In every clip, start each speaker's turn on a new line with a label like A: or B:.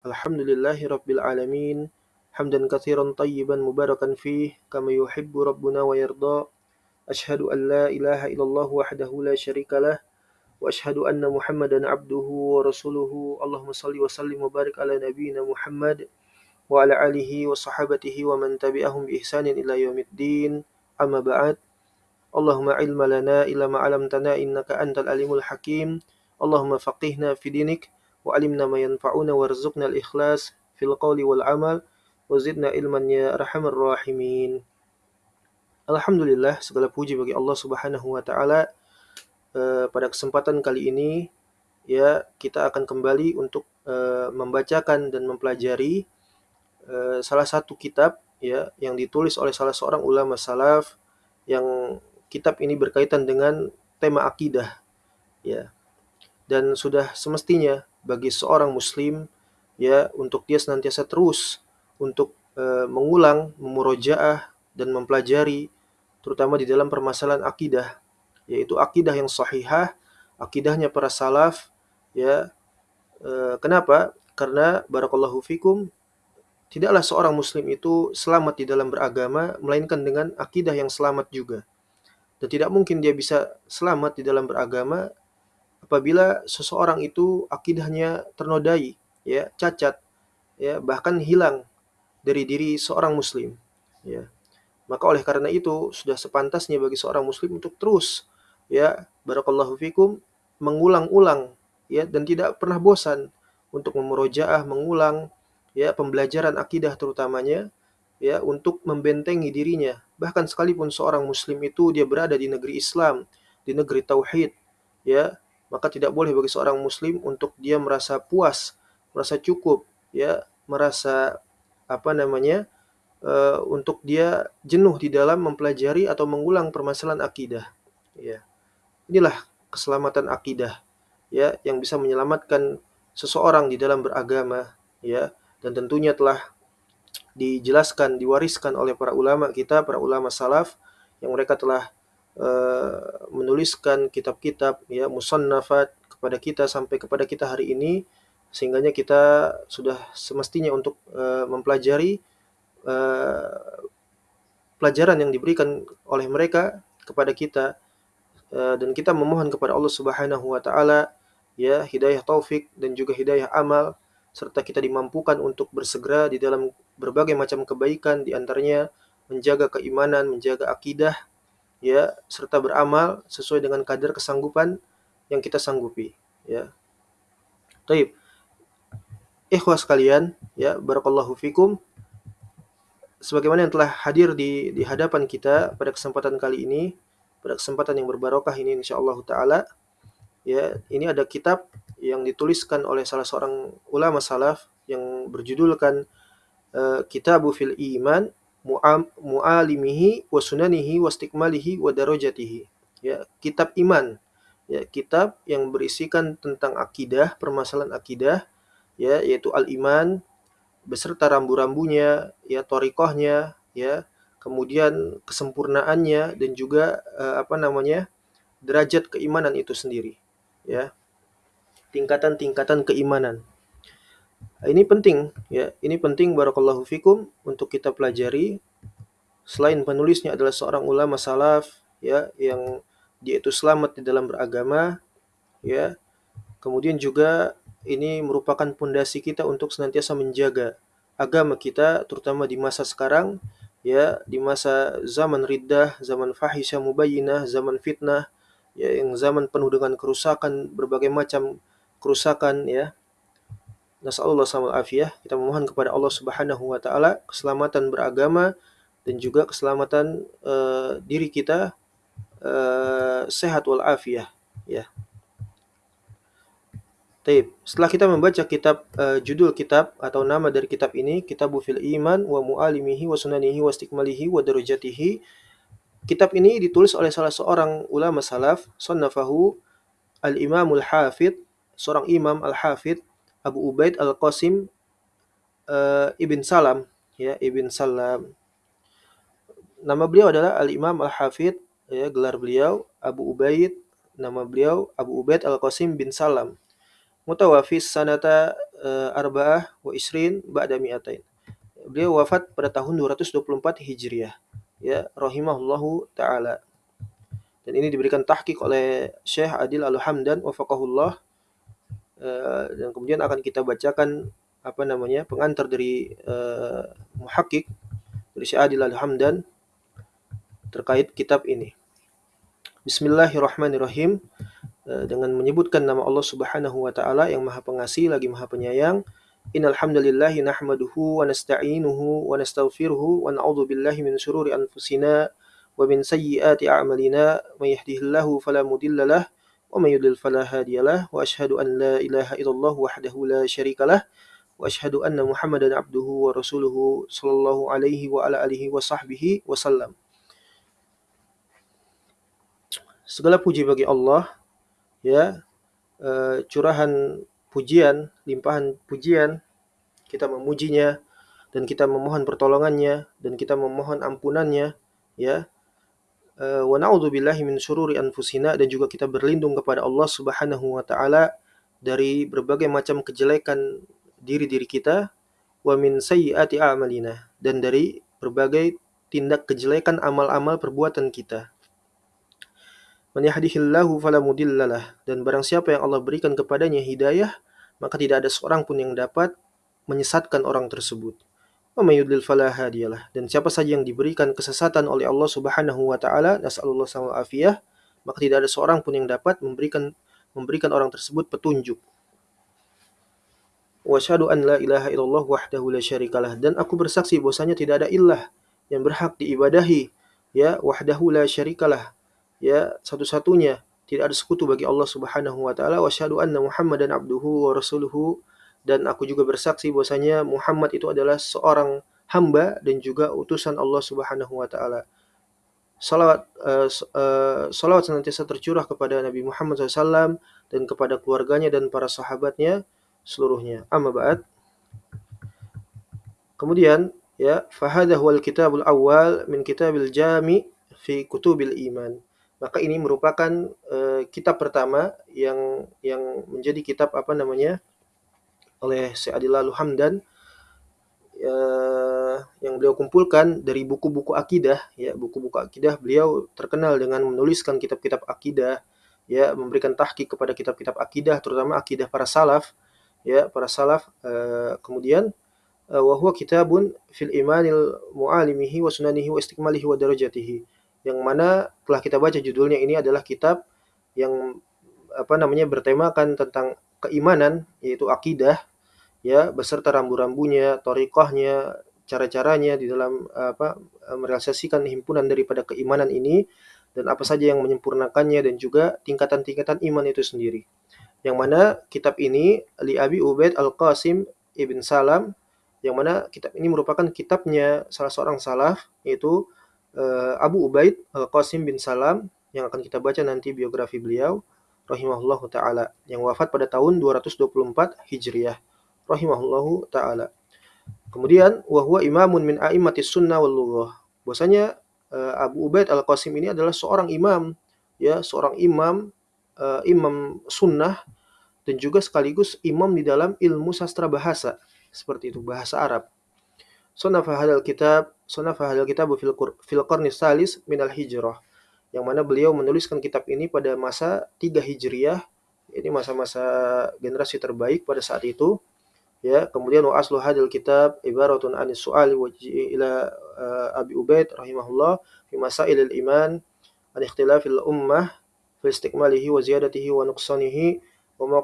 A: Alhamdulillahi rabbil alamin. Hamdan katsiran tayyiban mubarakan fih kama yuhibbu rabbuna wa yarda. Ashhadu an la ilaha illallah wahdahu la syarikalah wa ashhadu anna Muhammadan abduhu wa rasuluhu. Allahumma salli wa sallim wa barik ala nabiyyina Muhammad wa ala alihi wa sahabatihi wa man tabi'ahum bi ihsanin ila yaumiddin. Amma ba'd. Allahumma ilma lana illa ma 'allamtana innaka antal alimul hakim. Allahumma faqihna fi dinik wa alimna ma yanfa'una warzuqna al-ikhlas fil qawli wal amal wa zidna ilman ya arhamar rahimin. Alhamdulillah, segala puji bagi Allah Subhanahu wa taala. Pada kesempatan kali ini ya kita akan kembali untuk membacakan dan mempelajari salah satu kitab ya yang ditulis oleh salah seorang ulama salaf, yang kitab ini berkaitan dengan tema akidah ya, dan sudah semestinya bagi seorang muslim ya untuk dia senantiasa terus untuk mengulang, memurojaah dan mempelajari terutama di dalam permasalahan akidah, yaitu akidah yang sahihah, akidahnya para salaf ya. Kenapa? Karena barakallahu fikum, tidaklah seorang muslim itu selamat di dalam beragama melainkan dengan akidah yang selamat juga. Dan tidak mungkin dia bisa selamat di dalam beragama apabila seseorang itu akidahnya ternodai, ya, cacat, ya, bahkan hilang dari diri seorang muslim, ya. Maka oleh karena itu sudah sepantasnya bagi seorang muslim untuk terus, ya, barakallahu fikum, mengulang-ulang, ya, dan tidak pernah bosan untuk memurojaah, mengulang, ya, pembelajaran akidah terutamanya, ya, untuk membentengi dirinya. Bahkan sekalipun seorang muslim itu dia berada di negeri Islam, di negeri tauhid, ya, maka tidak boleh bagi seorang muslim untuk dia merasa puas, merasa cukup, ya, merasa apa namanya, untuk dia jenuh di dalam mempelajari atau mengulang permasalahan akidah. Ya, inilah keselamatan akidah, ya, yang bisa menyelamatkan seseorang di dalam beragama, ya, dan tentunya telah dijelaskan, diwariskan oleh para ulama kita, para ulama salaf, yang mereka telah menuliskan kitab-kitab, ya, musannafat kepada kita sampai kepada kita hari ini, sehingganya kita sudah semestinya untuk mempelajari pelajaran yang diberikan oleh mereka kepada kita, dan kita memohon kepada Allah Subhanahu wa taala ya hidayah taufik dan juga hidayah amal, serta kita dimampukan untuk bersegera di dalam berbagai macam kebaikan, di antaranya menjaga keimanan, menjaga akidah, ya, serta beramal sesuai dengan kadar kesanggupan yang kita sanggupi, ya. Taib. Ikhwah sekalian, ya, barakallahu fikum. Sebagaimana yang telah hadir di hadapan kita pada kesempatan kali ini, pada kesempatan yang berbarokah ini insyaallah taala, ya, ini ada kitab yang dituliskan oleh salah seorang ulama salaf yang berjudulkan Kitabu fil Iman Mu'alimihi wa Sunanihi wa Istikmalihi wa Darajatihi. Ya, kitab iman. Ya, kitab yang berisikan tentang akidah, permasalahan akidah, ya, yaitu al-iman beserta rambu-rambunya, ya, thariqahnya, ya, kemudian kesempurnaannya dan juga derajat keimanan itu sendiri, ya, tingkatan-tingkatan keimanan. Ini penting, ya, ini penting barakallahu fikum untuk kita pelajari. Selain penulisnya adalah seorang ulama salaf, ya, yang dia itu selamat di dalam beragama, ya. Kemudian juga ini merupakan pondasi kita untuk senantiasa menjaga agama kita terutama di masa sekarang, ya, di masa zaman riddah, zaman fahisyah mubayyinah, zaman fitnah, ya, yang zaman penuh dengan kerusakan, berbagai macam kerusakan, ya. Nasallallahu alaihi wasallam. Kita memohon kepada Allah Subhanahu wa taala keselamatan beragama dan juga keselamatan diri kita sehat wal afiyah, ya. Taib. Setelah kita membaca kitab, judul kitab atau nama dari kitab ini, Kitabu fil Iman wa Mu'alimihi wa Sunanihi wa Istikmalihi wa Darajatihi. Kitab ini ditulis oleh salah seorang ulama salaf, sannafahu al-Imamul Hafidh, seorang imam al-Hafidh Abu Ubaid al-Qasim Ibn Salam, ya, Ibn Salam. Nama beliau adalah al-Imam al-Hafidh, ya, gelar beliau Abu Ubaid, nama beliau Abu Ubaid al-Qasim bin Salam. Mutawafis sanata arba'ah wa isrin ba'da mi'atain. Beliau wafat pada tahun 224 Hijriah. Ya, rahimahullahu taala. Dan ini diberikan tahqiq oleh Syekh Adil Al-Hamdan wafaqahullah. Dan kemudian akan kita bacakan pengantar dari muhakkik dari Syekh Adil Al-Hamdan terkait kitab ini. Bismillahirrahmanirrahim. Dengan menyebutkan nama Allah Subhanahu wa taala yang Maha Pengasih lagi Maha Penyayang. Innal hamdalillahi nahmaduhu wa nasta'inuhu wa nastaghfiruhu wa na'udzu billahi min shururi anfusina wa min sayyiati a'malina may yahdihillahu fala mudilla lahu wa may yudlil fala hadiyalah wa asyhadu an la ilaha illallah wahdahu la syarikalah wa asyhadu anna Muhammadan abduhu wa rasuluhu sallallahu alaihi wa ala alihi wa sahbihi wasallam. Segala puji bagi Allah, ya, curahan pujian, limpahan pujian, kita memujinya dan kita memohon pertolongannya dan kita memohon ampunannya, ya. Wa na'udzubillahi min syururi anfusina, dan juga kita berlindung kepada Allah Subhanahu wa taala dari berbagai macam kejelekan diri-diri kita, wa min sayyiati a'malina, dan dari berbagai tindak kejelekan amal-amal perbuatan kita. Man yahdihillahu fala mudhillalah, dan barang siapa yang Allah berikan kepadanya hidayah, maka tidak ada seorang pun yang dapat menyesatkan orang tersebut. Wa may yudlil fala hadiyalah, dan siapa saja yang diberikan kesesatan oleh Allah Subhanahu wa taala, nasallallahu alaihi afiyah, maka tidak ada seorang pun yang dapat memberikan orang tersebut petunjuk. Wa asyhadu an la ilaha illallah wahdahu la syarikalah, dan aku bersaksi bahwasanya tidak ada ilah yang berhak diibadahi, ya, wahdahu la syarikalah, ya, satu-satunya, tidak ada sekutu bagi Allah Subhanahu wa taala. Wa asyhadu anna Muhammadan abduhu wa rasuluhu, dan aku juga bersaksi bahwasanya Muhammad itu adalah seorang hamba dan juga utusan Allah Subhanahu wa taala. Salawat senantiasa tercurah kepada Nabi Muhammad SAW dan kepada keluarganya dan para sahabatnya seluruhnya. Amma ba'd. Kemudian, ya, fahadha huwal kitabul awal min kitabil jami fi kutubil iman. Maka ini merupakan kitab pertama yang menjadi kitab oleh Syekh Adil Al-Hamdan, yang beliau kumpulkan dari buku-buku akidah, ya, buku-buku akidah. Beliau terkenal dengan menuliskan kitab-kitab akidah, ya, memberikan tahqiq kepada kitab-kitab akidah, terutama akidah para salaf, ya, para salaf. Kemudian wa huwa kitabun fil imanil mu'alimihi wa sunanihi wa istikmalihi wa darajatihi, yang mana telah kita baca judulnya ini adalah kitab yang bertemakan tentang keimanan, yaitu akidah, ya, beserta rambu-rambunya, thariqahnya, cara-caranya di dalam merealisasikan himpunan daripada keimanan ini, dan apa saja yang menyempurnakannya, dan juga tingkatan-tingkatan iman itu sendiri. Yang mana kitab ini li Abi Ubaid Al-Qasim Ibn Salam, yang mana kitab ini merupakan kitabnya salah seorang salaf, yaitu Abu Ubaid Al-Qasim bin Salam, yang akan kita baca nanti biografi beliau rahimahullahu taala, yang wafat pada tahun 224 Hijriah rahimahullahu taala. Kemudian wa huwa imamun min a'immatis sunnah wal lughah. Bahwasanya Abu Ubaid Al-Qasim ini adalah seorang imam, ya, seorang imam sunnah, dan juga sekaligus imam di dalam ilmu sastra bahasa, seperti itu, bahasa Arab. Sanafa hadal kitab fil qarni salis minal hijrah, yang mana beliau menuliskan kitab ini pada masa 3 Hijriah, ini masa-masa generasi terbaik pada saat itu, ya. Kemudian wa aslu hadal kitab ibaratun anis su'ali wajhi ila Abi Ubaid rahimahullah fi masailil iman an ikhtilafil ummah fi istikmalihi wa ziyadatihi wa nuqsanihi wa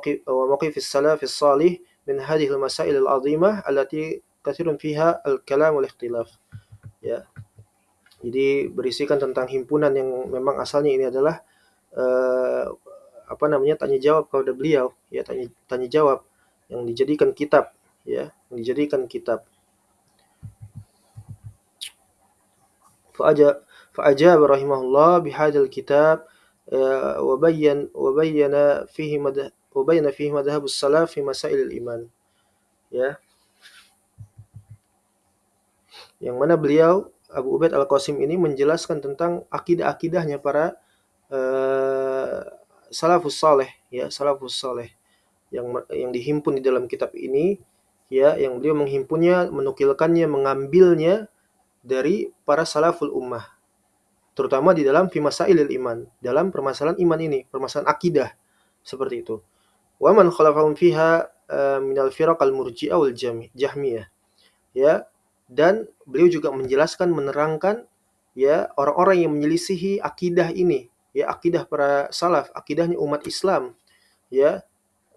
A: mawqifis salafis salih min hadhihi al-masail al-'azimah allati katsirun fiha al-kalam wal ikhtilaf, ya. Jadi berisikan tentang himpunan yang memang asalnya ini adalah tanya jawab kepada beliau, ya, tanya jawab yang dijadikan kitab, ya, yang dijadikan kitab. Fa'ajab rahimahullah bihadzal kitab wa bayyana fihi madhhabus salaf fi masailil iman, ya. Yang mana beliau Abu Ubaid Al-Qasim ini menjelaskan tentang akidah-akidahnya para salafus saleh, ya, salafus saleh. yang dihimpun di dalam kitab ini, ya, yang beliau menghimpunnya, menukilkannya, mengambilnya dari para salaful ummah, terutama di dalam fi masailil iman, dalam permasalahan iman ini, permasalahan akidah, seperti itu. Wa man khalafahum fiha minal firaq al-murji'ah wal jahmiyah, ya. Dan beliau juga menjelaskan, menerangkan, ya, orang-orang yang menyelisihi akidah ini, ya, akidah para salaf, akidahnya umat Islam, ya.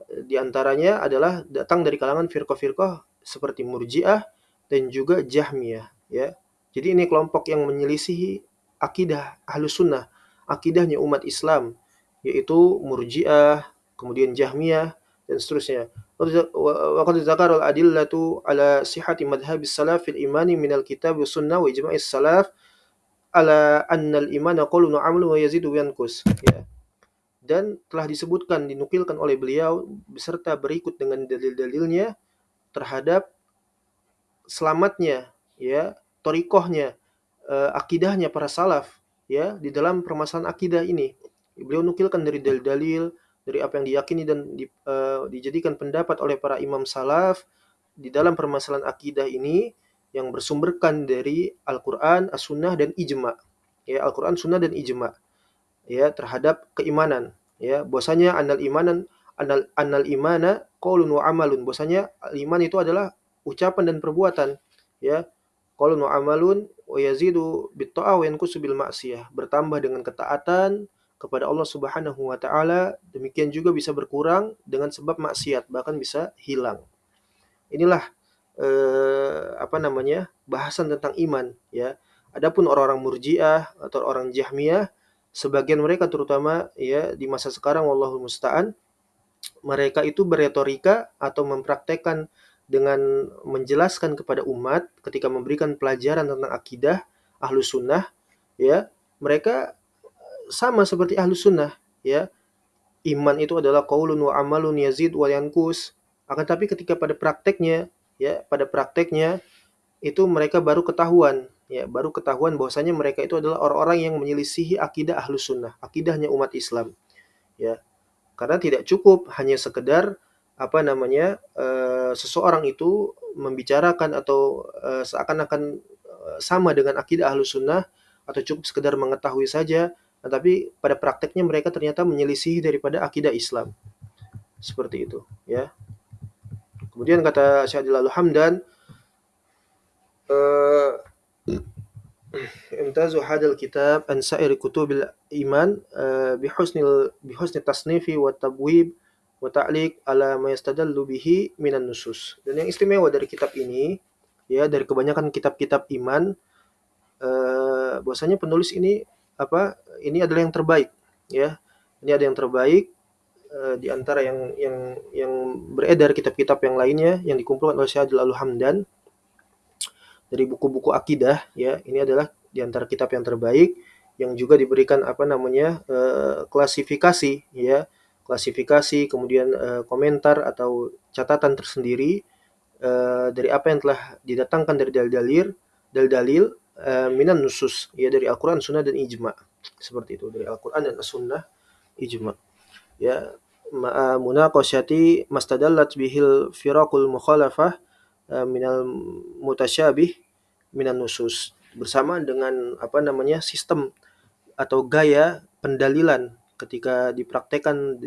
A: Di antaranya adalah datang dari kalangan firqah-firqah seperti Murji'ah dan juga Jahmiyah, ya. Jadi ini kelompok yang menyelisihi akidah Ahlus Sunnah, akidahnya umat Islam, yaitu Murji'ah, kemudian Jahmiyah dan seterusnya. Wa qad dzakara al-adillatu ala sihhati madhhabis salaf fil imani minal kitab was sunnah wa ijma'is salaf ala anna al-imana qawlun wa 'amalun wa yazidu wa yanqus, ya. Dan telah disebutkan, dinukilkan oleh beliau beserta berikut dengan dalil-dalilnya terhadap selamatnya, ya, thariqahnya, akidahnya para salaf, ya, di dalam permasalahan akidah ini. Beliau nukilkan dari dalil-dalil, dari apa yang diyakini dan dijadikan pendapat oleh para imam salaf di dalam permasalahan akidah ini, yang bersumberkan dari Al-Qur'an, As-Sunnah dan ijma'. Ya, Al-Qur'an, Sunnah dan ijma', ya, terhadap keimanan, ya. Bahwasanya annal imana qaulun wa amalun, bahwasanya iman itu adalah ucapan dan perbuatan, ya. Qaulun wa amalun wa yazidu bit ta'ah wa yanqusu bil ma'siyah, bertambah dengan ketaatan kepada Allah Subhanahu wa taala, demikian juga bisa berkurang dengan sebab maksiat, bahkan bisa hilang. Inilah bahasan tentang iman, ya. Adapun orang-orang Murji'ah atau orang Jahmiyah, sebagian mereka terutama, ya, di masa sekarang, wallahul musta'an, mereka itu beretorika atau mempraktekkan dengan menjelaskan kepada umat ketika memberikan pelajaran tentang akidah Ahlus Sunnah, ya, mereka sama seperti Ahlus Sunnah, ya. Iman itu adalah qaulun wa amalun yazid wa yanqus. Akan tapi ketika pada prakteknya, ya, pada prakteknya itu mereka baru ketahuan, ya, baru ketahuan bahwasanya mereka itu adalah orang-orang yang menyelisihi akidah Ahlus Sunnah, akidahnya umat Islam, ya. Karena tidak cukup hanya sekedar seseorang itu membicarakan atau seakan-akan sama dengan akidah Ahlus Sunnah, atau cukup sekedar mengetahui saja, tetapi pada prakteknya mereka ternyata menyelisihi daripada akidah Islam. Seperti itu, ya. Kemudian kata Syekh Jalal Hamdan, imtazu hadal kitab an sa'iri kutubil iman bihusni tasnifi wa tabwib wa ta'liq ala ma yastadallu bihi minan nusus. Dan yang istimewa dari kitab ini, ya, dari kebanyakan kitab-kitab iman, bahwasanya penulis ini ini adalah yang terbaik, ya. Ini ada yang terbaik di antara yang beredar kitab-kitab yang lainnya yang dikumpulkan oleh Syekh Jalal Hamdan dari buku-buku akidah, ya. Ini adalah di antara kitab yang terbaik yang juga diberikan klasifikasi, ya, klasifikasi, kemudian komentar atau catatan tersendiri dari apa yang telah didatangkan dari dalil minan nusus, ya, dari Al-Qur'an, Sunnah dan ijma'. Seperti itu, dari Al-Qur'an dan As-Sunnah, ijma', ya, ma'a munaqasyati mastadallat bihil firaqul mukhalafah minal mutasyabih minan nusus, bersamaan dengan sistem atau gaya pendalilan ketika dipraktekkan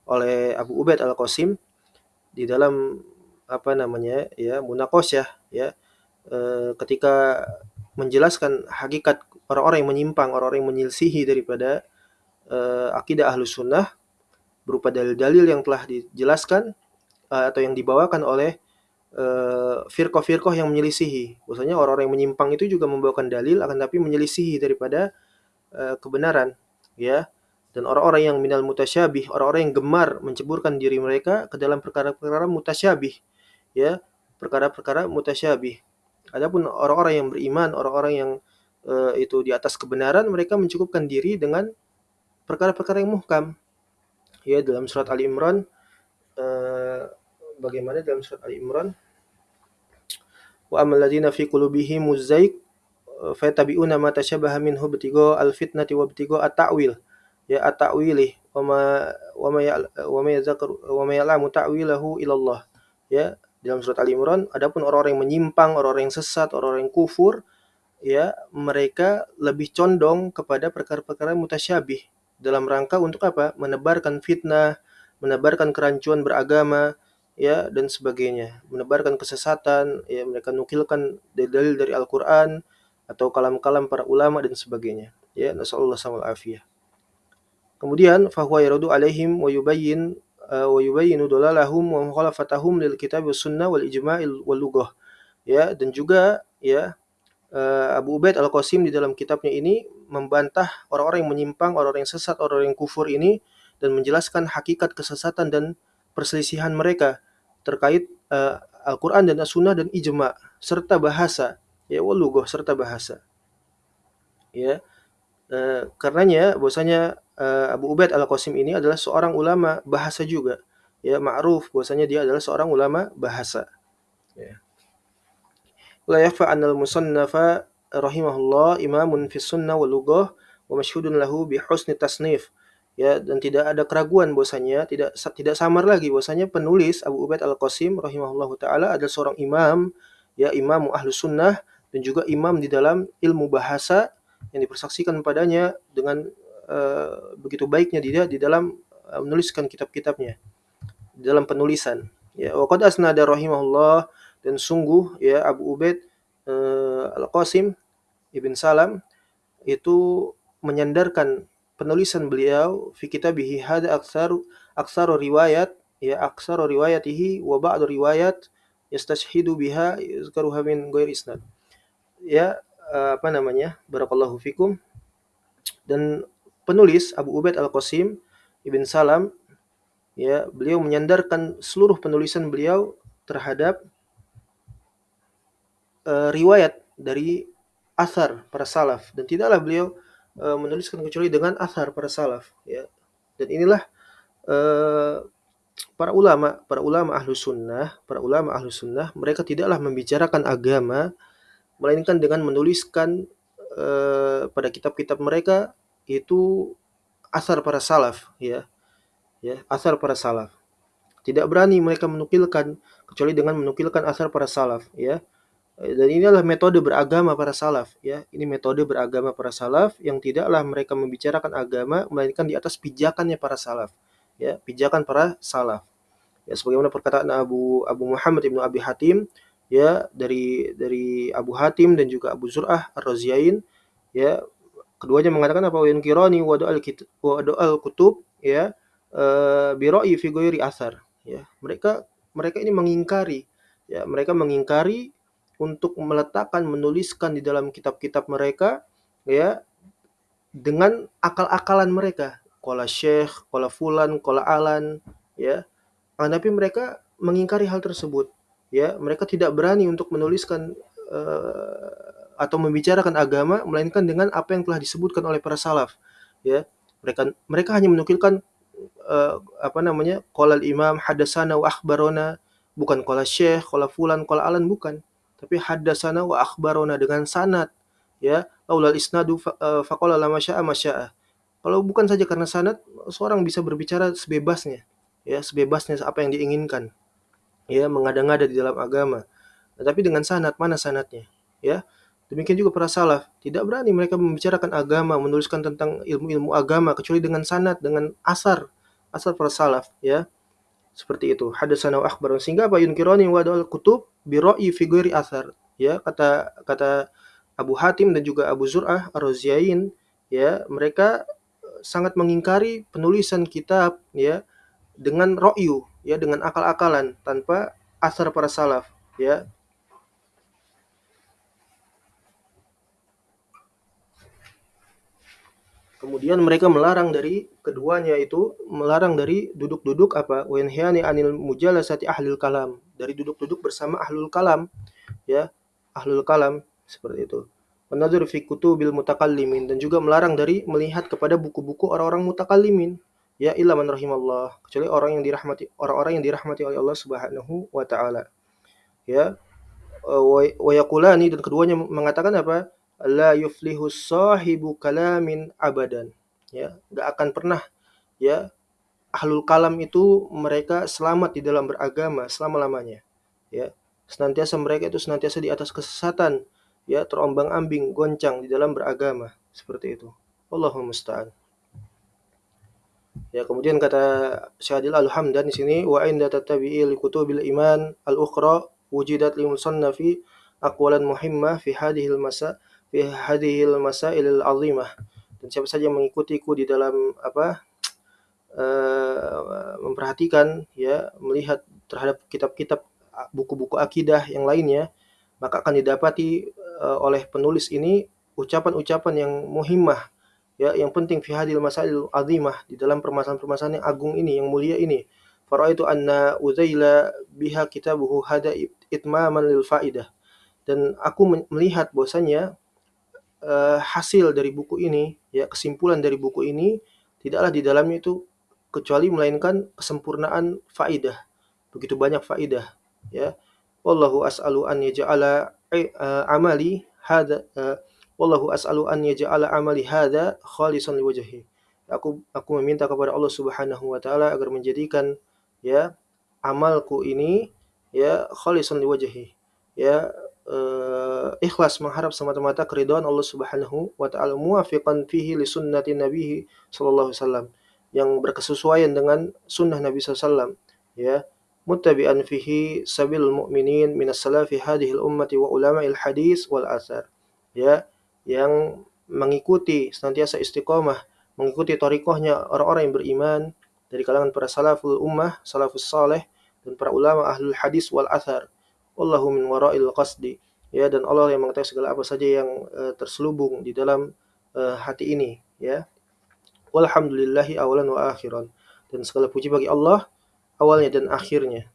A: oleh Abu Ubaid Al-Qasim di dalam munaqasyah, ya, ketika menjelaskan hakikat orang-orang yang menyimpang, orang-orang yang menyelisihi daripada akidah Ahlus Sunnah berupa dalil-dalil yang telah dijelaskan atau yang dibawakan oleh firqah-firqah yang menyelisihi. Maksudnya orang-orang yang menyimpang itu juga membawakan dalil, akan tapi menyelisihi daripada kebenaran, ya. Dan orang-orang yang minal mutasyabih, orang-orang yang gemar menceburkan diri mereka ke dalam perkara-perkara mutasyabih, ya, perkara-perkara mutasyabih. Adapun orang-orang yang beriman, orang-orang yang itu di atas kebenaran, mereka mencukupkan diri dengan perkara-perkara yang muhkam. Ya, dalam surat Ali Imran, bagaimana dalam surat Ali Imran? Wa ammal ladzina fi qulubihimuz zayg fayattabi'una ma tashabaha minhu ibtigha al-fitnati wa ibtigha at-ta'wil, ya, at-ta'wilih, wa ma ya'lamu ta'wilahu illallah. Ya, dalam surat Ali Imran, adapun orang-orang yang menyimpang, orang-orang yang sesat, orang-orang yang kufur, ya, mereka lebih condong kepada perkara-perkara mutasyabih dalam rangka untuk apa? Menebarkan fitnah, menebarkan kerancuan beragama, ya, dan sebagainya. Menebarkan kesesatan, ya, mereka nukilkan dalil dari Al-Qur'an atau kalam-kalam para ulama dan sebagainya. Ya, nasallallahu alaihi. Kemudian fahuwa yaruddu alaihim wa yubayyinu dalalahum wa mukhalafatahum lil kitab was sunnah wal ijma'il wal lughah. Ya, dan juga ya Abu Ubaid Al-Qasim di dalam kitabnya ini membantah orang-orang yang menyimpang, orang-orang yang sesat, orang-orang yang kufur ini dan menjelaskan hakikat kesesatan dan perselisihan mereka terkait Al-Qur'an dan As-Sunnah dan ijma' serta bahasa, ya, wal lughah serta bahasa. Ya, karenanya bahwasanya Abu Ubaid Al-Qasim ini adalah seorang ulama bahasa juga. Ya, ma'ruf bahwasanya dia adalah seorang ulama bahasa. Ya. La yakhfa anna al-musannafa rahimahullah imamun fi sunnah wal lughah wa masyhudun lahu bi husni tasnif. Ya, dan tidak ada keraguan bahwasanya tidak samar lagi bahwasanya penulis Abu Ubaid Al-Qasim rahimahullahu taala adalah seorang imam, ya, imam ahlus sunnah dan juga imam di dalam ilmu bahasa yang dipersaksikan padanya dengan begitu baiknya dia di dalam menuliskan kitab-kitabnya, di dalam penulisan. Ya, wa qad asnada rahimahullah, dan sungguh ya Abu Ubaid Al-Qasim Ibn Salam itu menyandarkan penulisan beliau fi kitabihi hada aktsaru riwayat, ya, aktsaru riwayatihi wa ba'du riwayat yastashhidu biha yuzkaruha min ghairi isnad. Ya, apa namanya? Barakallahu fikum. Dan penulis Abu Ubaid Al-Qasim Ibn Salam, ya, beliau menyandarkan seluruh penulisan beliau terhadap riwayat dari athar para salaf, dan tidaklah beliau menuliskan kecuali dengan athar para salaf, ya. Dan inilah para ulama ahlus sunnah mereka tidaklah membicarakan agama melainkan dengan menuliskan pada kitab-kitab mereka itu athar para salaf, ya, athar para salaf. Tidak berani mereka menukilkan kecuali dengan menukilkan athar para salaf, ya. Dan inilah metode beragama para salaf, ya. Ini metode beragama para salaf yang tidaklah mereka membicarakan agama melainkan di atas pijakannya para salaf, ya, pijakan para salaf. Ya, sebagaimana perkataan Abu Muhammad Ibnu Abi Hatim, ya, dari Abu Hatim dan juga Abu Zur'ah Ar-Raziyain, ya, keduanya mengatakan apa? Yunkirani wa al kutub, ya, bi ra'yi fi ghairi athar, ya. Mereka ini mengingkari, ya, mereka mengingkari untuk meletakkan, menuliskan di dalam kitab-kitab mereka, ya, dengan akal-akalan mereka. Qala syekh, qala fulan, qala alan, ya. Tapi mereka mengingkari hal tersebut, ya. Mereka tidak berani untuk menuliskan atau membicarakan agama melainkan dengan apa yang telah disebutkan oleh para salaf, ya. Mereka hanya menukilkan apa namanya? Qala al-imam hadatsana wa akhbarana, bukan qala syekh, qala fulan, qala alan, bukan. Tapi hadatsana wa akhbarana dengan sanad, ya. Laulal isnadu faqala la masya'a masya'a. Kalau bukan saja karena sanad, seorang bisa berbicara sebebasnya, ya, sebebasnya apa yang diinginkan, ya, mengada-ngada di dalam agama. Tapi dengan sanad, mana sanadnya, ya. Demikian juga para salaf, tidak berani mereka membicarakan agama, menuliskan tentang ilmu-ilmu agama kecuali dengan sanad, dengan asar para salaf, ya. Seperti itu. Hadatsana wa akhbarana, sehingga apa? Yunkirani wa dal kutub bi ra'yi fi ghairi athar. Ya, kata Abu Hatim dan juga Abu Zur'ah Ar-Raziyain, ya, mereka sangat mengingkari penulisan kitab, ya, dengan ra'yu, ya, dengan akal-akalan tanpa athar para salaf, ya. Kemudian mereka melarang dari keduanya, itu melarang dari duduk-duduk apa? Wa yanhiyani anil mujalasati ahlil kalam, dari duduk-duduk bersama ahlul kalam, ya, ahlul kalam, seperti itu. Wa nazar fi kutubil mutakallimin, dan juga melarang dari melihat kepada buku-buku orang-orang mutakallimin, ya, illa man rahimallah, kecuali orang-orang yang dirahmati oleh Allah Subhanahu wa taala, ya. Wa yaqulani, dan keduanya mengatakan apa? La yuflihu sahibu kalamin abadan, ya, enggak akan pernah ya ahlul kalam itu mereka selamat di dalam beragama selama-lamanya, ya. Senantiasa mereka itu senantiasa di atas kesesatan, ya, terombang-ambing, goncang di dalam beragama, seperti itu. Wallahu musta'an. Ya, kemudian kata Syadil Al-Hamdan di sini, wa inda tatabi'i li kutubil iman al-ukhra wujidat li musannafi aqwalan muhimmah fi hadhihi al-masail al-'azimah. Dan siapa saja yang mengikutiku di dalam memperhatikan, ya, melihat terhadap kitab-kitab buku-buku akidah yang lainnya, maka akan didapati oleh penulis ini ucapan-ucapan yang muhimmah, ya, yang penting fi hadhil masail azimah, di dalam permasalahan-permasalahan yang agung ini, yang mulia ini. Faraitu anna uzaila biha kitabuhu hada itmaman lil faidah. Dan aku melihat bahwasanya hasil dari buku ini, ya, kesimpulan dari buku ini tidaklah di dalamnya itu kecuali melainkan kesempurnaan faidah. Begitu banyak faidah, ya. Wallahu as'alu an yaj'ala amali hadza wallahu as'alu an yaj'ala amali hadza khalisan liwajhi. Aku meminta kepada Allah Subhanahu wa taala agar menjadikan, ya, amalku ini, ya, khalisan liwajhi, ya, ikhlas mengharap semata-mata keridhaan Allah Subhanahu wa taala, muwafiqan fihi li sunnati nabihi sallallahu alaihi wasallam, yang berkesesuaian dengan sunnah Nabi sallallahu, ya, muttabi'an fihi sabilul mu'minin minas salafi hadhil ummati wa ulama'il hadis wal athar, ya, yang mengikuti, senantiasa istiqomah mengikuti thariqahnya orang-orang yang beriman dari kalangan para salaful ummah, salafus saleh, dan para ulama ahlul hadis wal athar. Wallahu min wara'il qasdi, ya, dan Allah yang mengetahui segala apa saja yang terselubung di dalam hati ini, ya. Walhamdulillahi awalan wa akhiran, dan segala puji bagi Allah awalnya dan akhirnya.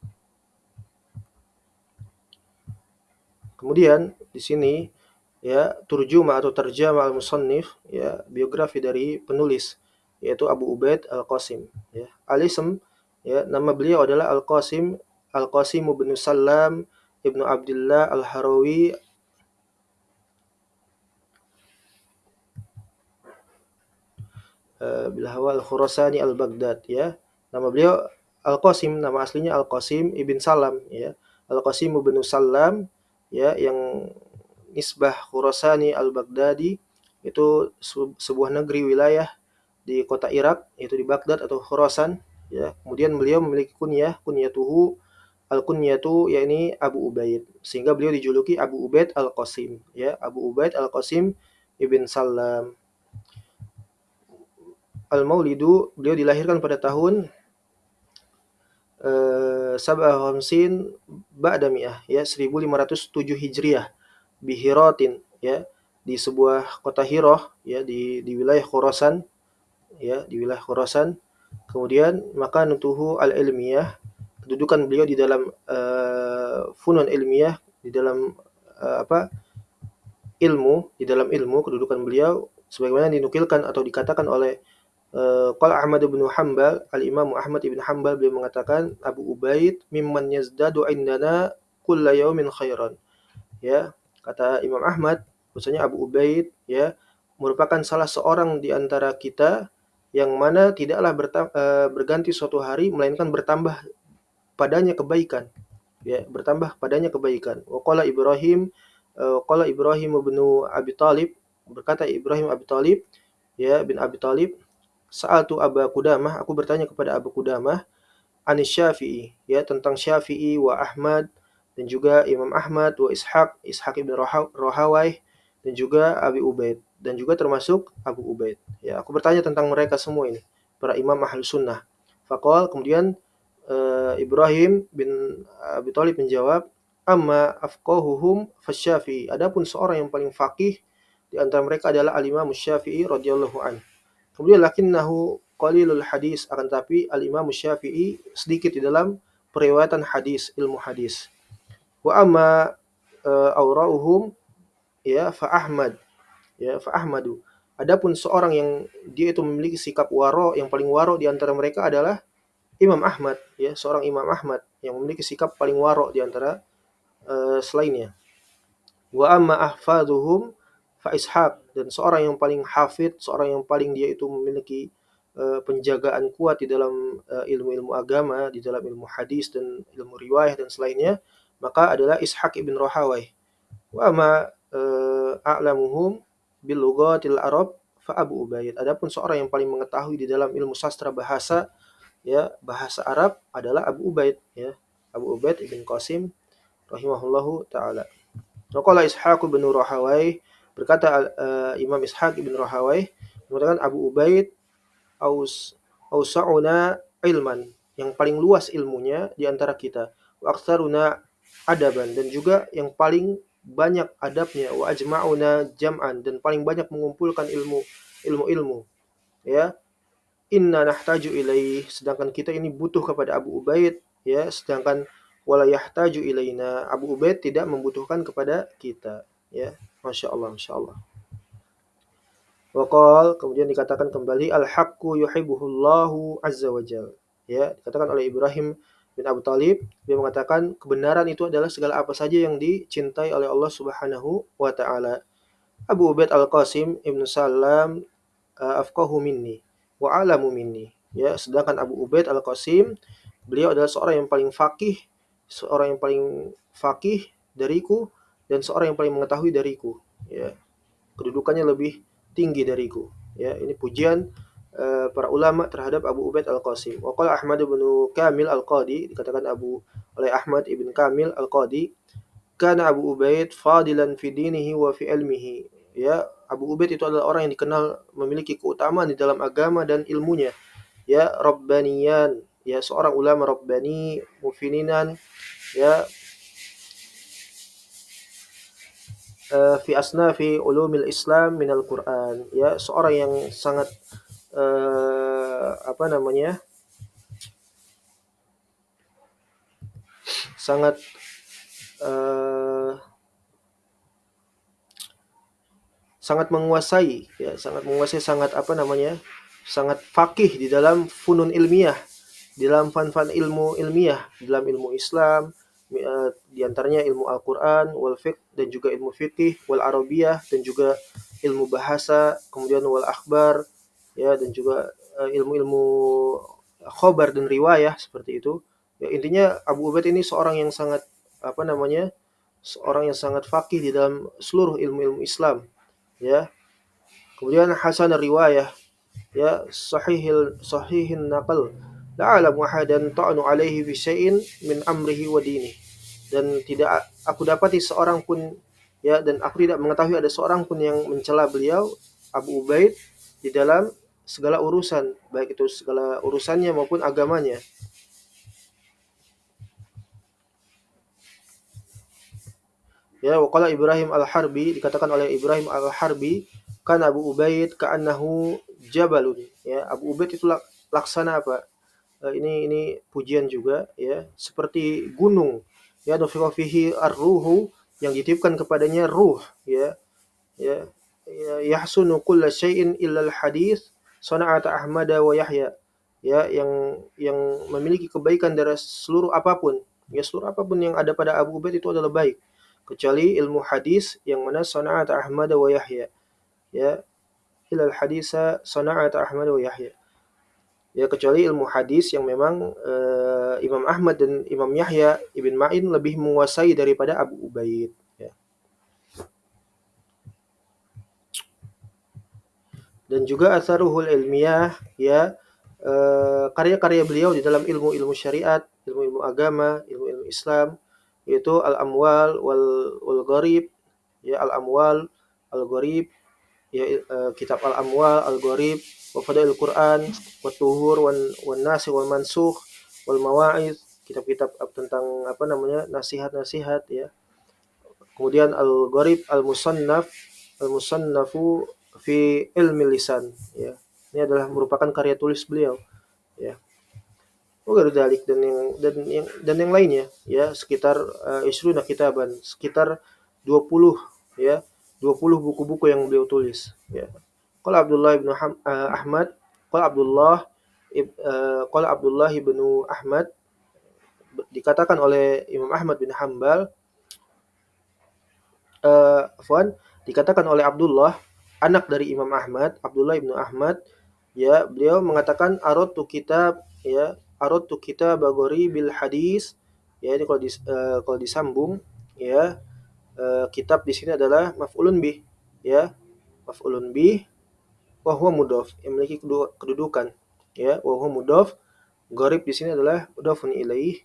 A: Kemudian di sini, ya, turjuma atau tarjama al-musannif, ya, biografi dari penulis, yaitu Abu Ubaid Al-Qasim, ya. Al-ism, ya, nama beliau adalah Al-Qasim bin Sallam ibnu Abdullah Al-Harawi Bilhawa Al-Khurasani Al-Baghdad, ya. Nama beliau Al-Qasim, nama aslinya Al-Qasim ibn Salam, ya. Al-Qasim bin Salam, ya, yang nisbah Khurasani Al-Baghdadi, itu sebuah negeri wilayah di kota Irak, yaitu di Baghdad atau Khurasan, ya. Kemudian beliau memiliki kunyatuhu al-kunyatu, yakni Abu Ubaid, sehingga beliau dijuluki Abu Ubaid Al-Qasim, ya, Abu Ubaid Al-Qasim ibn Salam. Al-Maulidu, beliau dilahirkan pada tahun Sab'ah Hamsin Ba'da Mi'ah, ya, 1507 Hijriah, Bihiratin, ya, di sebuah kota Hirah, ya, di wilayah Khurasan, ya, di wilayah Khurasan. Kemudian maka nutuhu al-ilmiyah, kedudukan beliau di dalam funun ilmiah, di dalam ilmu, kedudukan beliau sebagaimana dinukilkan atau dikatakan oleh qala Ahmad bin Hanbal, al-Imam Ahmad bin Hanbal, beliau mengatakan Abu Ubaid mimman yazdadu indana kulla yaumin khairan, ya, kata Imam Ahmad bahwasanya Abu Ubaid, ya, merupakan salah seorang di antara kita yang mana tidaklah berganti suatu hari melainkan bertambah padanya kebaikan, ya, bertambah padanya kebaikan. Wa qala Ibrahim bin Abi Thalib, berkata Ibrahim Abi Thalib, ya, bin Abi Thalib, Sa'atu Aba Qudamah, aku bertanya kepada Abu Qudamah, anis Syafi'i, ya, tentang Syafi'i, wa Ahmad, dan juga Imam Ahmad, wa Ishaq ibn Rahawai, dan juga Abi Ubaid, dan juga termasuk Abu Ubaid. Ya, aku bertanya tentang mereka semua ini, para imam Ahlus Sunnah. Faqal, kemudian Ibrahim bin Abi Thalib menjawab, amma afqahuhum fasyafi'i. Adapun seorang yang paling faqih di antara mereka adalah al-Imam Syafi'i radhiyallahu anhu. Kemudian lakinnahu qalilul hadis, akan tapi al-Imam Syafi'i sedikit di dalam periwayatan hadis, ilmu hadis. Wa amma aurauhum, ya, fa Ahmad, ya, fa Ahmadu. Adapun seorang yang dia itu memiliki sikap waro, yang paling waro di antara mereka adalah Imam Ahmad, ya, seorang Imam Ahmad yang memiliki sikap paling waro di antara selainnya. Wa amma ahfaduhum fa Ishaq, dan seorang yang paling hafid, seorang yang paling dia itu memiliki penjagaan kuat di dalam ilmu-ilmu agama, di dalam ilmu hadis dan ilmu riwayah dan selainnya, maka adalah Ishaq ibn Rahawayh. Wa ma a'lamuhum bil lughatil Arab fa Abu Ubaid. Adapun seorang yang paling mengetahui di dalam ilmu sastra bahasa, ya, bahasa Arab adalah Abu Ubaid, ya. Abu Ubaid ibn Qasim rahimahullahu taala. Waqala Ishaq bin Rahawayh, berkata Imam Ishaq bin Rahawayh mengatakan Abu Ubaid ausa'una ilman, yang paling luas ilmunya di antara kita, wa aktsaruna adaban, dan juga yang paling banyak adabnya, wa ajma'una jam'an, dan paling banyak mengumpulkan ilmu-ilmu, ya. Inna nahtaju ilaih, sedangkan kita ini butuh kepada Abu Ubaid, ya, sedangkan wala yahtaju ilaina, Abu Ubaid tidak membutuhkan kepada kita, ya. Masya Allah, Masya Allah. Waqal, kemudian dikatakan kembali, al-haqqu yuhibbuhullahu azza wa jal. Ya, dikatakan oleh Ibrahim bin Abu Talib, dia mengatakan kebenaran itu adalah segala apa saja yang dicintai oleh Allah Subhanahu wa taala. Abu Ubaid Al-Qasim Ibnu Salam afqahu minni wa alamu minni. Ya, sedangkan Abu Ubaid Al-Qasim, beliau adalah seorang yang paling faqih, seorang yang paling faqih dariku, dan seorang yang paling mengetahui dariku. Ya, kedudukannya lebih tinggi dariku. Ya, ini pujian para ulama terhadap Abu Ubaid Al-Qasim. Wa qala Ahmad bin Kamil Al-Qadi, dikatakan oleh Ahmad ibn Kamil Al-Qadi, kana Abu Ubaid fadilan fi dinihi wa fi ilmihi. Ya, Abu Ubaid itu adalah orang yang dikenal memiliki keutamaan di dalam agama dan ilmunya. Ya, rabbaniyan, ya, seorang ulama rabbani, mufininan, ya, fi asnafi ulumil Islam minal Quran, ya, seorang yang sangat apa namanya, sangat sangat menguasai, ya, sangat menguasai, sangat apa namanya, sangat fakih di dalam funun ilmiah, di dalam fan-fan ilmu ilmiah, di dalam ilmu Islam, di antaranya ilmu Al-Qur'an wal fiqh, dan juga ilmu fikih wal arabiyah, dan juga ilmu bahasa, kemudian wal akhbar, ya, dan juga ilmu-ilmu khobar dan riwayah seperti itu. Ya, intinya Abu Ubaid ini seorang yang sangat apa namanya, seorang yang sangat faqih di dalam seluruh ilmu-ilmu Islam, ya. Kemudian hasan riwayah, ya, sahihin naqal, la a'lamu ahadan ta'nu alaihi fi syai'in min amrihi wa dinihi, dan tidak aku dapati seorang pun, ya, dan aku tidak mengetahui ada seorang pun yang mencela beliau Abu Ubaid di dalam segala urusan, baik itu segala urusannya maupun agamanya. Ya, waqala Ibrahim Al-Harbi, dikatakan oleh Ibrahim Al-Harbi, kan Abu Ubaid ka'annahu jabalun. Ya, Abu Ubaid itu laksana apa? Ini pujian juga, ya, seperti gunung. Ya, nufikha fihi ar-ruhu, yang ditiupkan kepadanya ruh, ya. Ya, yahsunu kulla syai'in illa al-hadits sana'ata Ahmad wa Yahya. Ya, yang memiliki kebaikan dari seluruh apapun. Ya, seluruh apapun yang ada pada Abu Ubaid itu adalah baik, kecuali ilmu hadis yang mana sana'ata Ahmad wa Yahya. Ya, ilal hadisa sana'ata Ahmad wa Yahya. Ya, kecuali ilmu hadis yang memang Imam Ahmad dan Imam Yahya ibn Ma'in lebih menguasai daripada Abu Ubaid. Ya. Dan juga atharuhul ilmiah, ya, karya-karya beliau di dalam ilmu-ilmu syariat, ilmu-ilmu agama, ilmu-ilmu Islam, yaitu al-amwal wal gharib, ya, al-amwal al-gharib, ya, kitab al-amwal al-gharib, wa fadail Quran, wa tuhur, wan nasikh wal mansukh, wal mawa'id, kitab-kitab tentang apa namanya, nasihat-nasihat, ya. Kemudian al-gharib al-musannafu fi ilmi lisan, ya. Ini adalah merupakan karya tulis beliau, ya. Dalik, dan yang lainnya, ya, sekitar isruna kitaban, sekitar 20, ya, 20 buku-buku yang beliau tulis, ya. Qala Abdullah bin Ahmad, qala Abdullah bin Ahmad, dikatakan oleh Imam Ahmad bin Hambal, dikatakan oleh Abdullah, anak dari Imam Ahmad, Abdullah bin Ahmad, Ya, beliau mengatakan aradtu kitab bil hadis. Ya, ini kalau disambung, ya, kitab di sini adalah maf'ulun bih, ya, maf'ulun bih wa huwa mudhaf, yang memiliki kedudukan, ya, wa huwa mudhaf. Gharib di sini adalah mudhafun ilaih,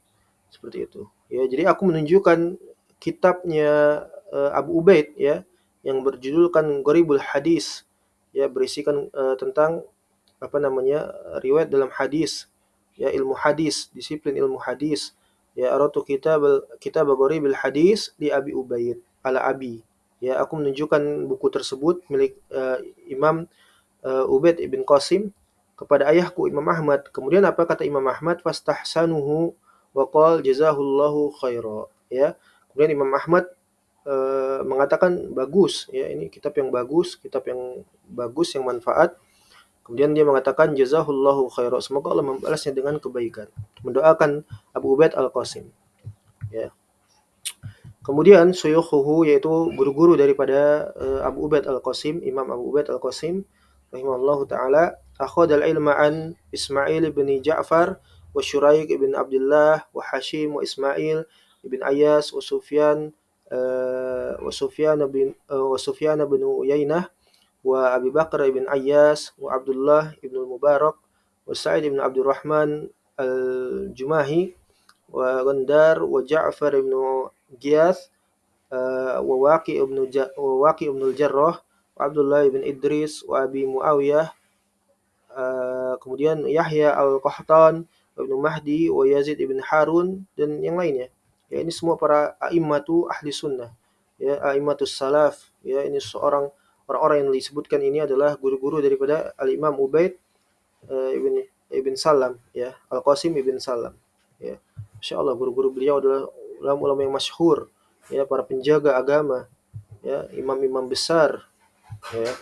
A: seperti itu. Ya, jadi aku menunjukkan kitabnya Abu Ubaid, ya, yang berjudulkan Gharibul Hadis, ya, berisikan tentang apa namanya, riwayat dalam hadis, ya, ilmu hadis, disiplin ilmu hadis. Ya, aratu kitab Ghoribil hadis di Abi Ubaid ala Abi. Ya, aku menunjukkan buku tersebut milik Imam Ubaid ibn Qasim kepada ayahku Imam Ahmad. Kemudian apa kata Imam Ahmad? Fastahsanuhu wa qala jazahullahu khaira. Ya. Kemudian Imam Ahmad mengatakan bagus, ya, ini kitab yang bagus, yang manfaat. Kemudian dia mengatakan jazahullahu khaira, semoga Allah membalasnya dengan kebaikan. Mendoakan Abu Ubaid Al-Qasim, ya. Kemudian syuyukhuhu, yaitu guru-guru daripada Abu Ubaid Al-Qasim, Imam Abu Ubaid Al-Qasim rahimahullahu taala, akhadha al-ilma an Ismail bin Ja'far wa Syuraik ibn Abdullah wa Hashim wa Ismail ibn Ayas wa Sufyan bin Uyainah wa Abi Bakar ibn Ayyas wa Abdullah ibn Mubarak wa Sa'id ibn Abdurrahman al-Jumahi wa Gandar wa Ja'far ibn Giyath wa Waqi ibn al-Jarrah wa Abdullah ibn Idris wa Abi Muawiyah, kemudian Yahya al-Qahtan wa Ibnu Mahdi wa Yazid ibn Harun dan yang lainnya. Ya, ini semua para a'immatu ahli sunnah, ya, a'immatus salaf. Ya, ini orang-orang yang disebutkan ini adalah guru-guru daripada Al-Imam Ubaid ibn Salam, ya, Al-Qasim ibn Salam. Ya. Insyaallah guru-guru beliau adalah ulama-ulama yang masyhur, ya, para penjaga agama, ya, imam-imam besar, ya.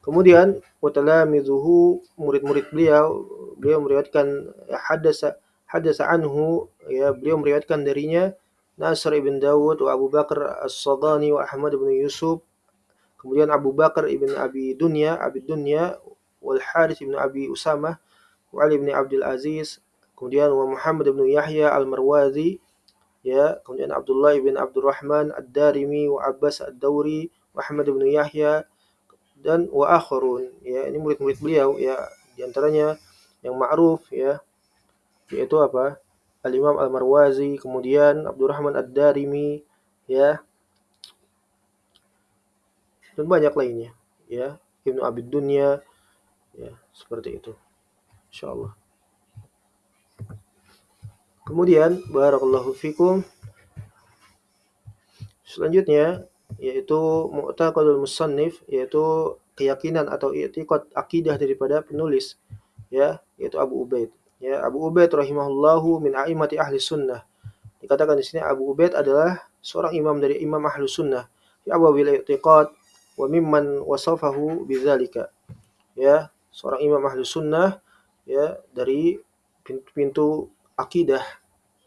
A: Kemudian watalamizuhu, murid-murid beliau meriwayatkan hadasa anhu, ya, beliau meriwayatkan darinya Nasr ibn Dawud wa Abu Bakar As-Sadani wa Ahmad ibn Yusuf, kemudian Abu Bakar ibn Abi Dunya wal Harith ibn Abi Usamah wa Ali ibn Abdul Aziz, kemudian wa Muhammad ibn Yahya Al-Marwazi, ya, kemudian Abdullah ibn Abdurrahman Ad-Darimi wa Abbas Ad-Dawri wa Ahmad ibn Yahya dan wa akharun. Ya, ini murid-murid beliau, ya, di antaranya yang ma'ruf, ya, yaitu apa? Al-Imam Al-Marwazi, kemudian Abdurrahman Ad-Darimi, ya, dan banyak lainnya, ya, Ibnu Abi Dunya, ya, seperti itu. Insyaallah. Kemudian barakallahu fikum, selanjutnya yaitu mu'taqadul musannif, yaitu keyakinan atau i'tiqad akidah daripada penulis, ya, yaitu Abu Ubaid. Ya, Abu Ubaid rahimahullahu min a'immati ahli sunnah. Dikatakan di sini Abu Ubaid adalah seorang imam dari imam ahli sunnah. Ya, Abu bil i'tiqad wa mimman wasafahu bidzalika. Ya, seorang imam ahli sunnah, ya, dari pintu-pintu akidah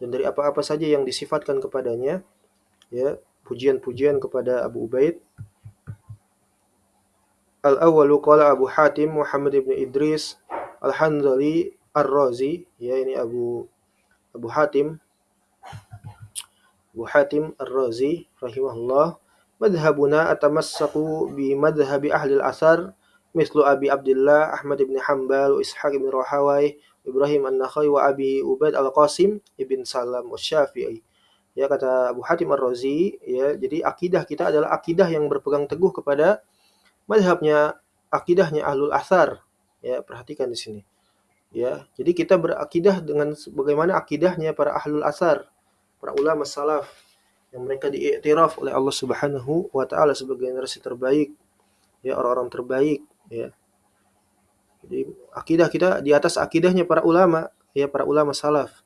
A: dan dari apa-apa saja yang disifatkan kepadanya, ya, pujian-pujian kepada Abu Ubaid. Al-awwalu qala Abu Hatim Muhammad ibn Idris Al-Hanzali Ar-Razi, ya, ini Abu Hatim Ar-Razi rahimahullah. Madhabuna atamassaku bi madhabi ahli al-asar mislu Abi Abdullah Ahmad ibn Hanbal wa Ishaq ibn Rahawai Ibrahim An-Nakhai wa Abi Ubaid Al-Qasim ibn Salam wa Syafi'i. Ya, kata Abu Hatim Ar-Razi, ya, jadi akidah kita adalah akidah yang berpegang teguh kepada madhabnya, akidahnya ahlul asar. Ya, perhatikan di sini. Ya, jadi kita berakidah dengan bagaimana akidahnya para ahlul asar, para ulama salaf yang mereka diiktiraf oleh Allah Subhanahu wa taala sebagai generasi terbaik, ya, orang-orang terbaik, ya. Jadi akidah kita di atas akidahnya para ulama, ya, para ulama salaf.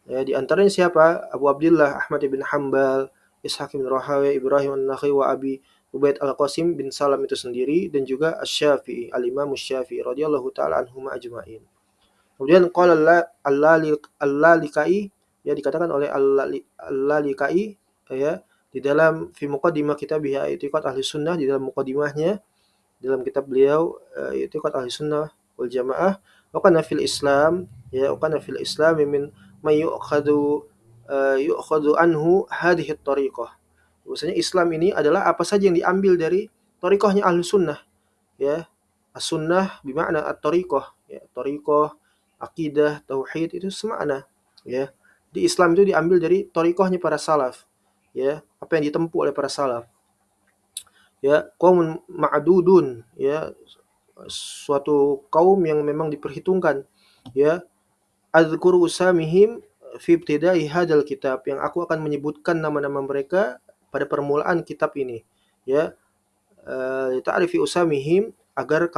A: Ya, di antaranya siapa? Abu Abdullah Ahmad bin Hanbal, Ishaq bin Rahawai, Ibrahim An-Nakha'i wa Abi Ubaid Al-Qasim bin Salam itu sendiri, dan juga Asy-Syafi'i, Al-Imam Asy-Syafi'i radhiyallahu taala anhum ajma'in. Kemudian qala Al-Lalikai, ya, dikatakan oleh Al-Lalikai, ya, di dalam fi muqaddimah kitabih I'tiqad Ahli Sunnah, di dalam muqaddimahnya dalam kitab beliau I'tiqad Ahlussunnah wal Jamaah, wa kana fil Islam, ya, wa kana fil Islam min may yu'khadhu anhu hadhihi at-tariqah. Bahwasanya Islam ini adalah apa saja yang diambil dari thariqahnya Ahlussunnah, ya. As-sunnah bimakna at-tariqah, ya, thariqah, akidah, tauhid itu semakna, ya. Di Islam itu diambil dari thariqahnya para salaf, ya, apa yang ditempuh oleh para salaf. Ya, qaumun ma'dudun, ya, suatu kaum yang memang diperhitungkan, ya. Adzkuru usamihim fi ibtida'i hadzal kitab, yang aku akan menyebutkan nama-nama mereka pada permulaan kitab ini, ya. Ta'rifi usamihim, agar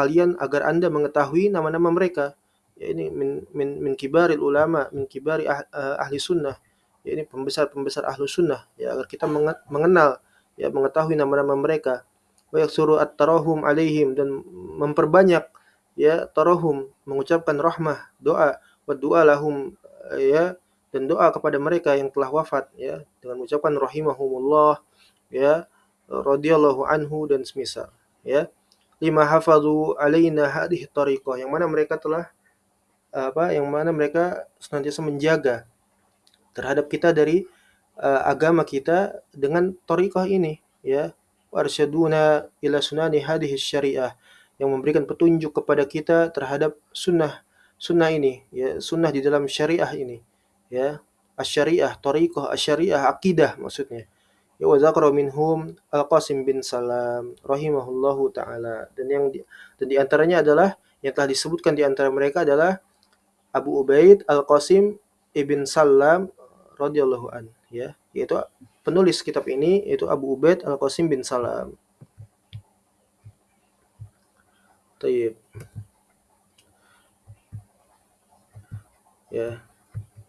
A: Anda mengetahui nama-nama mereka. Ya, ini min kibaril ulama, min kibari ahli sunnah. Ya, ini pembesar-pembesar ahlu sunnah, ya, agar kita mengenal, ya, mengetahui nama-nama mereka. Wa yaksuru at-tarahum alaihim, dan memperbanyak, ya, tarahum, mengucapkan rahmah, doa, wa du'a lahum, ya, dan doa kepada mereka yang telah wafat, ya, dengan mengucapkan rahimahumullah, ya, radhiyallahu anhu dan semisal, ya. Lima hafadhu alaina hadhihi tariqah, yang mana mereka telah yang mana mereka senantiasa menjaga terhadap kita dari agama kita dengan tariqah ini, ya. Warsyaduna ila sunani hadhihi syariah, yang memberikan petunjuk kepada kita terhadap sunnah ini, ya, sunnah di dalam syariah ini, ya. Asy-syariah, tariqah asy-syariah, akidah maksudnya. Ya, wa dzakara minhum Al-Qasim bin Salam rahimahullahu taala, dan di antaranya adalah yang telah disebutkan di antara mereka adalah Abu Ubaid Al-Qasim ibn Salam radhiyallahu an, ya, yaitu penulis kitab ini yaitu Abu Ubaid Al-Qasim bin Salam. Tayyib. Ya.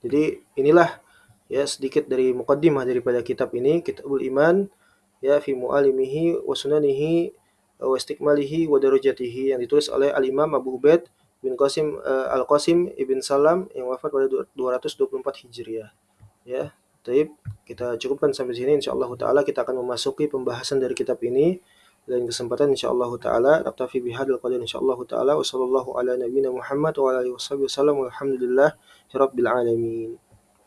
A: Jadi inilah, ya, sedikit dari muqaddimah daripada kitab ini, Kitabul Iman, ya, fi mu'alimihi wa sunanihi wa istikmalihi wa darajatihi, yang ditulis oleh Al-Imam Abu Ubaid bin Qasim Al-Qasim ibn Salam yang wafat pada 224 Hijriah. Ya, taib, kita cukupkan sampai sini. Insyaallah taala kita akan memasuki pembahasan dari kitab ini lain kesempatan insyaallah taala. Naktafi bihadzal qadar insyaallah taala. Wassallallahu ala nabiyyina Muhammad wa ala alihi wasallam. Walhamdulillah rabbil alamin.